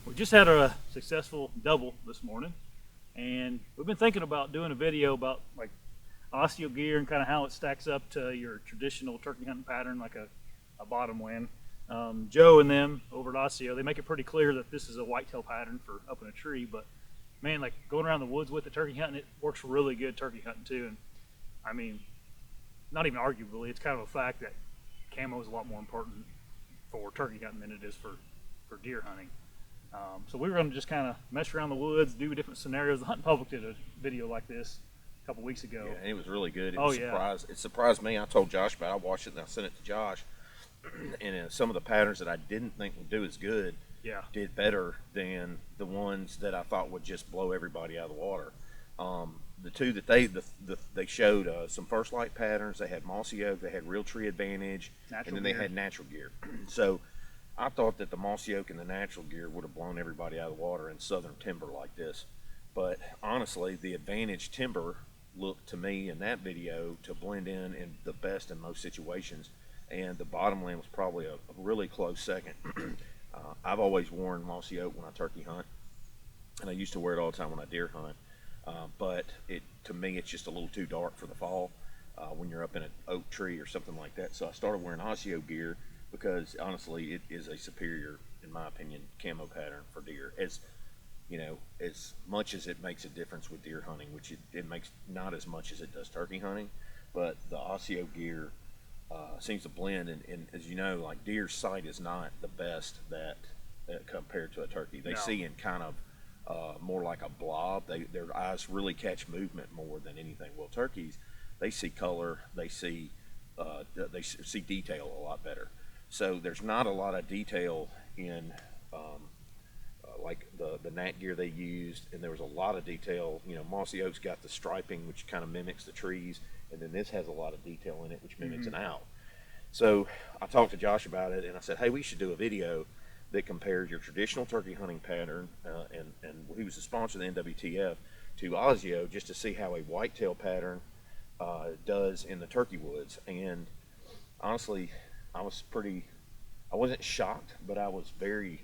We just had a successful double this morning, and we've been thinking about doing a video about like Asio gear and kind of how it stacks up to your traditional turkey hunting pattern, like a bottom wind. Joe and them over at Asio, they make it pretty clear that this is a whitetail pattern for up in a tree, but man, like going around the woods with the turkey hunting, it works really good turkey hunting too. And I mean, not even arguably, it's kind of a fact that camo is a lot more important for turkey hunting than it is for deer hunting. So we were going to just kind of mess around the woods, do different scenarios. The Hunting Public did a video like this a couple weeks ago. Yeah, it was really good. It surprised me. I told Josh about it. I watched it and I sent it to Josh. And some of the patterns that I didn't think would do as good did better than the ones that I thought would just blow everybody out of the water. The two that they showed some first light patterns. They had Mossy Oak, they had Real Tree Advantage, and then they had natural gear. So I thought that the Mossy Oak and the natural gear would have blown everybody out of the water in southern timber like this. But honestly, the Advantage timber looked to me in that video to blend in the best in most situations. And the bottomland was probably a really close second. I've always worn Mossy Oak when I turkey hunt, and I used to wear it all the time when I deer hunt. But to me, it's just a little too dark for the fall when you're up in an oak tree or something like that. So I started wearing Asio gear because honestly, it is a superior, in my opinion, camo pattern for deer. As you know, as much as it makes a difference with deer hunting, which it makes not as much as it does turkey hunting, but the Asio gear seems to blend. And as you know, like deer's sight is not the best that compared to a turkey. They see in kind of more like a blob. Their eyes really catch movement more than anything. Well, turkeys, they see color, they see detail a lot better. So there's not a lot of detail in like the nat gear they used, and there was a lot of detail. You know, Mossy Oak's got the striping, which kind of mimics the trees, and then this has a lot of detail in it, which mimics an owl. So I talked to Josh about it, and I said, hey, we should do a video that compares your traditional turkey hunting pattern, and he was the sponsor of the NWTF, to Asio, just to see how a whitetail pattern does in the turkey woods. And honestly, I wasn't shocked, but I was pretty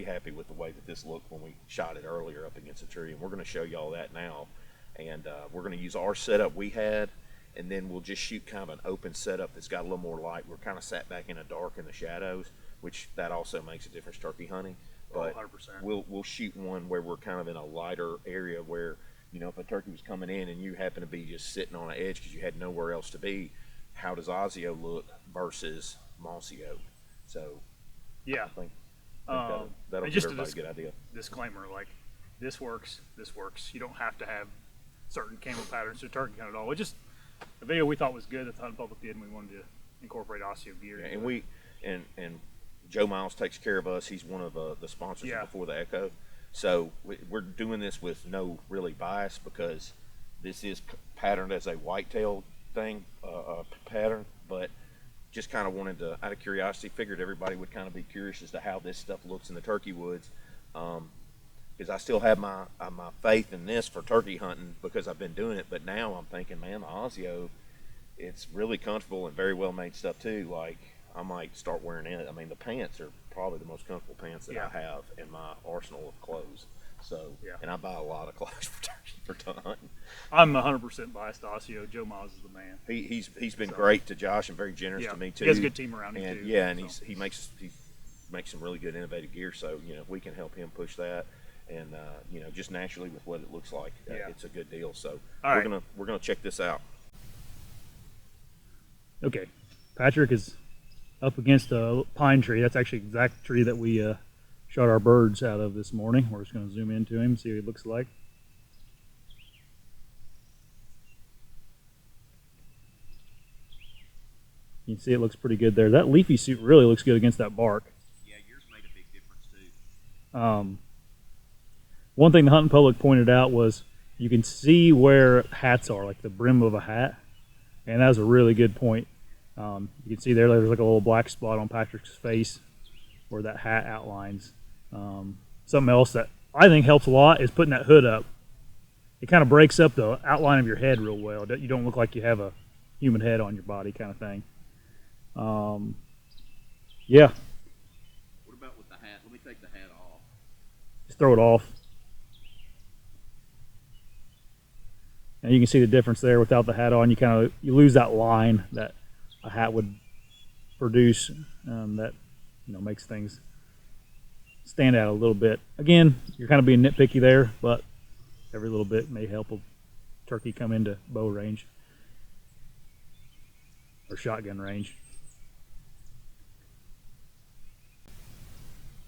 happy with the way that this looked when we shot it earlier up against a tree. And we're going to show you all that now. And we're going to use our setup we had, and then we'll just shoot kind of an open setup that's got a little more light. We're kind of sat back in the dark in the shadows, which that also makes a difference turkey hunting. But 100%. we'll shoot one where we're kind of in a lighter area where, you know, if a turkey was coming in and you happen to be just sitting on an edge because you had nowhere else to be, how does Asio look versus Mossy Oak? So yeah, I think that'll give everybody a good idea. Disclaimer, like this works. You don't have to have certain camo patterns to turkey hunt at all. It just a video we thought was good that the Hunting Public did, and we wanted to incorporate Asio gear. Yeah, and Joe Miles takes care of us. He's one of the sponsors Before the Echo. So we're doing this with no really bias because this is patterned as a whitetail thing, pattern, but just kind of wanted to, out of curiosity, figured everybody would kind of be curious as to how this stuff looks in the turkey woods. Because I still have my faith in this for turkey hunting because I've been doing it, but now I'm thinking, man, the Asio, it's really comfortable and very well made stuff too. Like I might start wearing it. I mean, the pants are probably the most comfortable pants that I have in my arsenal of clothes. So, and I buy a lot of clothes for turkey hunting. I'm 100% biased to Asio. Joe Miles is the man. He's been great to Josh and very generous to me too. He has a good team around him too. Yeah, and he makes some really good innovative gear. So you know, if we can help him push that, and you know, just naturally with what it looks like, it's a good deal. So we're gonna check this out. Okay, Patrick is up against a pine tree. That's actually the exact tree that we shot our birds out of this morning. We're just going to zoom into him, see what he looks like. You can see it looks pretty good there. That leafy suit really looks good against that bark. Yeah, yours made a big difference too. One thing the Hunting Public pointed out was you can see where hats are, like the brim of a hat, and that was a really good point. You can see there's like a little black spot on Patrick's face where that hat outlines. Something else that I think helps a lot is putting that hood up. It kind of breaks up the outline of your head real well. You don't look like you have a human head on your body kind of thing. Yeah. What about with hat. Let me take the hat off. Just throw it off. And you can see the difference there without the hat on. You lose that line that a hat would produce, that makes things stand out a little bit. Again, you're kind of being nitpicky there, but every little bit may help a turkey come into bow range or shotgun range.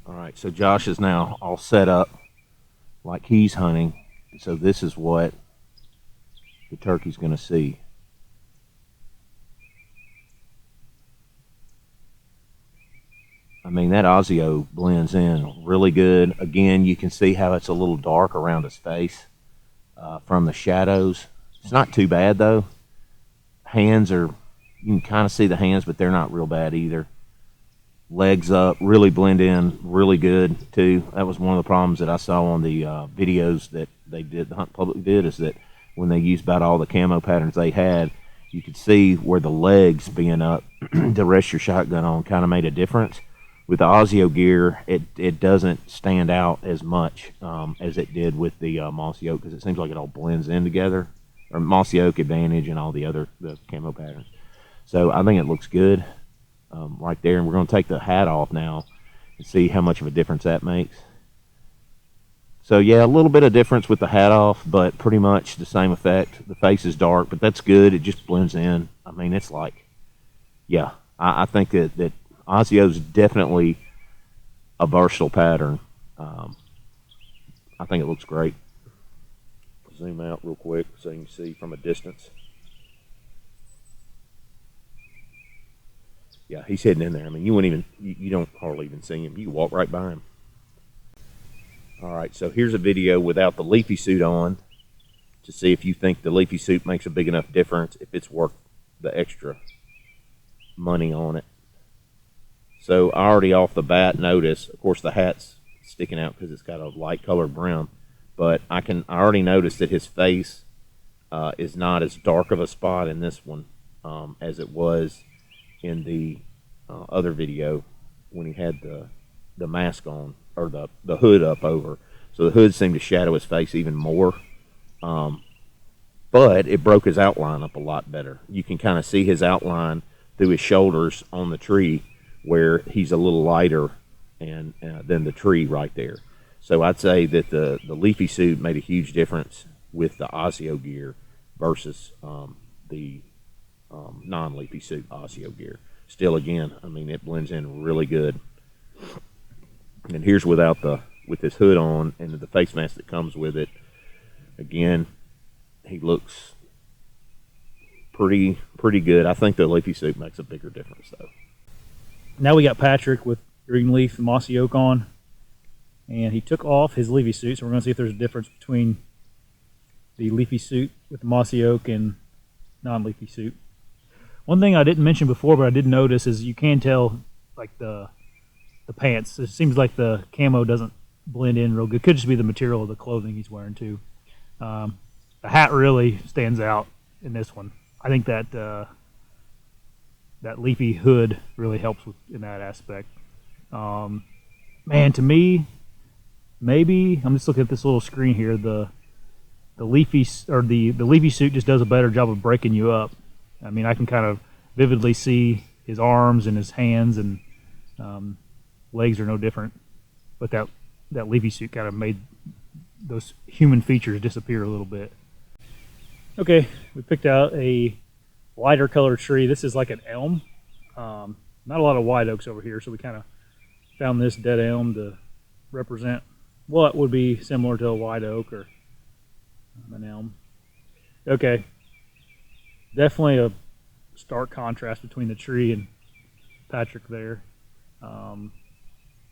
All right, so Josh is now all set up like he's hunting. So this is what the turkey's going to see. I mean, that Asio blends in really good. Again, you can see how it's a little dark around his face from the shadows. It's not too bad, though. Hands are, you can kind of see the hands, but they're not real bad either. Legs up, really blend in really good, too. That was one of the problems that I saw on the videos that they did, the Hunt Public did, is that when they used about all the camo patterns they had, you could see where the legs being up to rest your shotgun on kind of made a difference. With the Asio gear, it doesn't stand out as much as it did with the Mossy Oak, because it seems like it all blends in together, or Mossy Oak Advantage and all the camo patterns. So I think it looks good right there, and we're going to take the hat off now and see how much of a difference that makes. So yeah, a little bit of difference with the hat off, but pretty much the same effect. The face is dark, but that's good. It just blends in. I mean, it's like, yeah, I think that Asio is definitely a versatile pattern. I think it looks great. Zoom out real quick so you can see from a distance. Yeah, he's hidden in there. I mean, you don't hardly even see him. You walk right by him. All right, so here's a video without the leafy suit on to see if you think the leafy suit makes a big enough difference, if it's worth the extra money on it. So I already off the bat notice, of course the hat's sticking out because it's got a light colored brim, but I already noticed that his face is not as dark of a spot in this one as it was in the other video when he had the mask on, or the hood up over. So the hood seemed to shadow his face even more, but it broke his outline up a lot better. You can kind of see his outline through his shoulders on the tree, where he's a little lighter than the tree right there. So I'd say that the leafy suit made a huge difference with the Asio gear versus the non-leafy suit Asio gear. Still, again, I mean, it blends in really good. And here's with his hood on and the face mask that comes with it. Again, he looks pretty good. I think the leafy suit makes a bigger difference, though. Now we got Patrick with Greenleaf and Mossy Oak on, and he took off his leafy suit, so we're going to see if there's a difference between the leafy suit with the Mossy Oak and non-leafy suit. One thing I didn't mention before, but I did notice, is you can tell, like, the pants. It seems like the camo doesn't blend in real good. Could just be the material of the clothing he's wearing too. The hat really stands out in this one. I think that that leafy hood really helps in that aspect. Man, to me, maybe I'm just looking at this little screen here. The leafy suit just does a better job of breaking you up. I mean, I can kind of vividly see his arms and his hands, and legs are no different. But that leafy suit kind of made those human features disappear a little bit. Okay, we picked out a lighter colored tree. This is like an elm. Not a lot of white oaks over here, so we kind of found this dead elm to represent what would be similar to a white oak or an elm. Okay, definitely a stark contrast between the tree and Patrick there.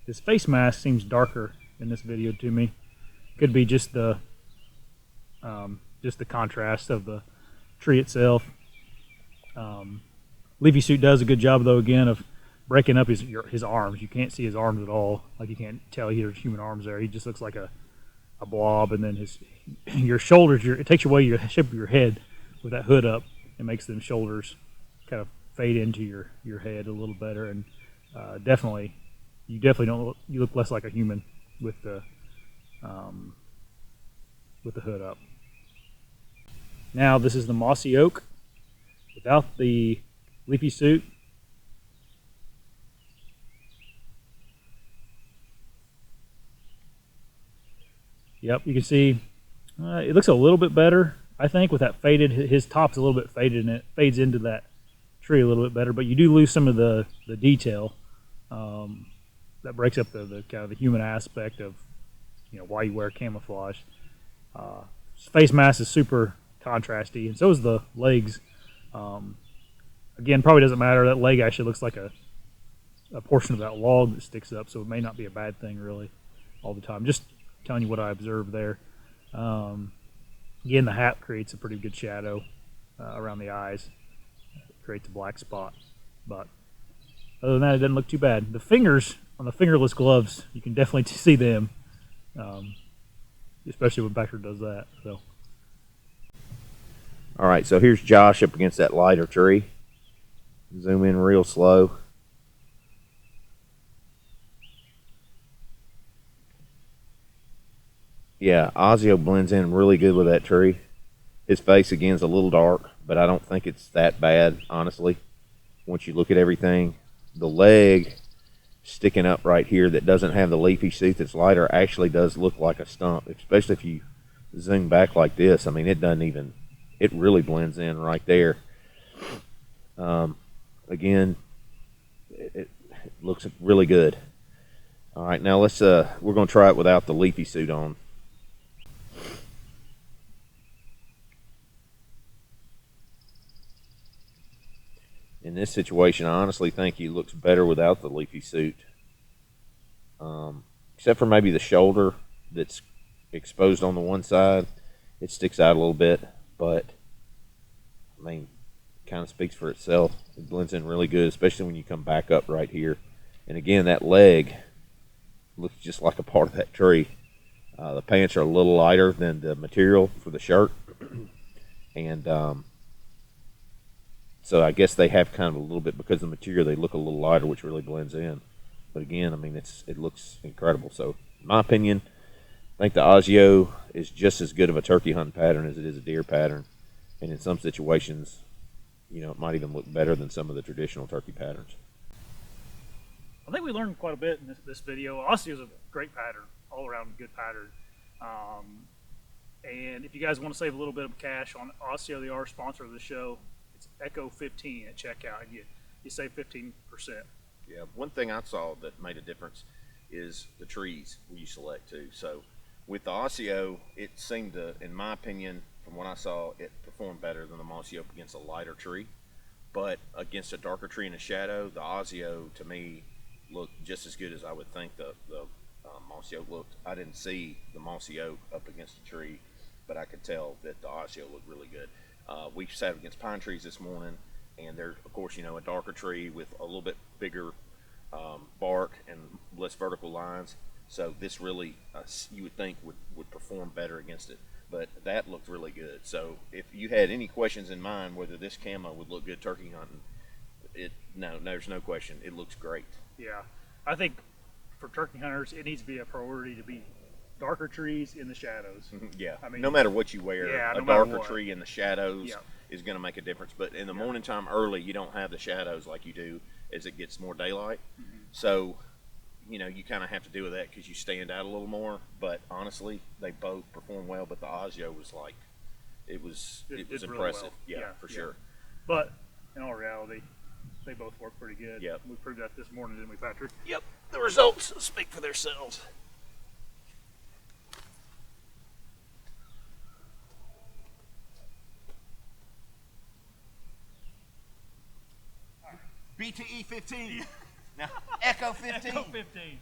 His face mask seems darker in this video to me. Could be just the contrast of the tree itself. Leafy suit does a good job, though, again, of breaking up his arms. You can't see his arms at all. Like, you can't tell there's human arms there. He just looks like a blob, and then your shoulders, it takes away your shape of your head with that hood up. It makes them shoulders kind of fade into your head a little better, and definitely you definitely don't look, you look less like a human with the hood up. Now this is the Mossy Oak without the leafy suit. Yep, you can see it looks a little bit better, I think, with that faded. His top's a little bit faded, and it fades into that tree a little bit better. But you do lose some of the detail that breaks up the kind of the human aspect of, you know, why you wear camouflage. Face mask is super contrasty, and so is the legs. Again, probably doesn't matter. That leg actually looks like a portion of that log that sticks up, so it may not be a bad thing really all the time. Just telling you what I observed there. Again, the hat creates a pretty good shadow around the eyes. It creates a black spot. But other than that, it doesn't look too bad. The fingers on the fingerless gloves, you can definitely see them, especially when Becker does that. So. All right, so here's Josh up against that lighter tree. Zoom in real slow. Yeah, Asio blends in really good with that tree. His face, again, is a little dark, but I don't think it's that bad, honestly. Once you look at everything, the leg sticking up right here that doesn't have the leafy suit that's lighter actually does look like a stump, especially if you zoom back like this. I mean, it doesn't even, it really blends in right there. Again, it looks really good. All right, now let's, we're going to try it without the leafy suit on. In this situation, I honestly think he looks better without the leafy suit. Except for maybe the shoulder that's exposed on the one side. It sticks out a little bit, but I mean, kind of speaks for itself. It blends in really good, especially when you come back up right here. And again, that leg looks just like a part of that tree. The pants are a little lighter than the material for the shirt. And so I guess they have kind of a little bit, because of the material, they look a little lighter, which really blends in. But again, I mean, it looks incredible. So in my opinion, I think the Asio is just as good of a turkey hunting pattern as it is a deer pattern. And in some situations, you know, it might even look better than some of the traditional turkey patterns. I think we learned quite a bit in this video. Asio is a great pattern, all around good pattern. And if you guys want to save a little bit of cash on Asio, they are a sponsor of the show. It's Echo 15 at checkout, and you save 15%. Yeah, one thing I saw that made a difference is the trees you select too. So with the Asio, it seemed to, in my opinion, from what I saw, it performed better than the Mossy Oak against a lighter tree. But against a darker tree in the shadow, the Asio, to me, looked just as good as I would think the Mossy Oak looked. I didn't see the Mossy Oak up against a tree, but I could tell that the Asio looked really good. We sat against pine trees this morning, and they're, of course, you know, a darker tree with a little bit bigger bark and less vertical lines. So this really, you would think, would perform better against it. But that looked really good. So if you had any questions in mind whether this camo would look good turkey hunting, no, there's no question. It looks great. Yeah, I think for turkey hunters, it needs to be a priority to be darker trees in the shadows. Yeah, I mean, no matter what you wear, yeah, a darker tree in the shadows is going to make a difference. But in the morning time early, you don't have the shadows like you do as it gets more daylight. So, you know, you kind of have to deal with that because you stand out a little more. But honestly, they both perform well. But the Asio was like, it was impressive. Really well. Yeah, for sure. But in all reality, they both work pretty good. Yep. We proved that this morning, didn't we, Patrick? Yep. The results speak for themselves. BTE 15. Now, Echo 15. Echo 15.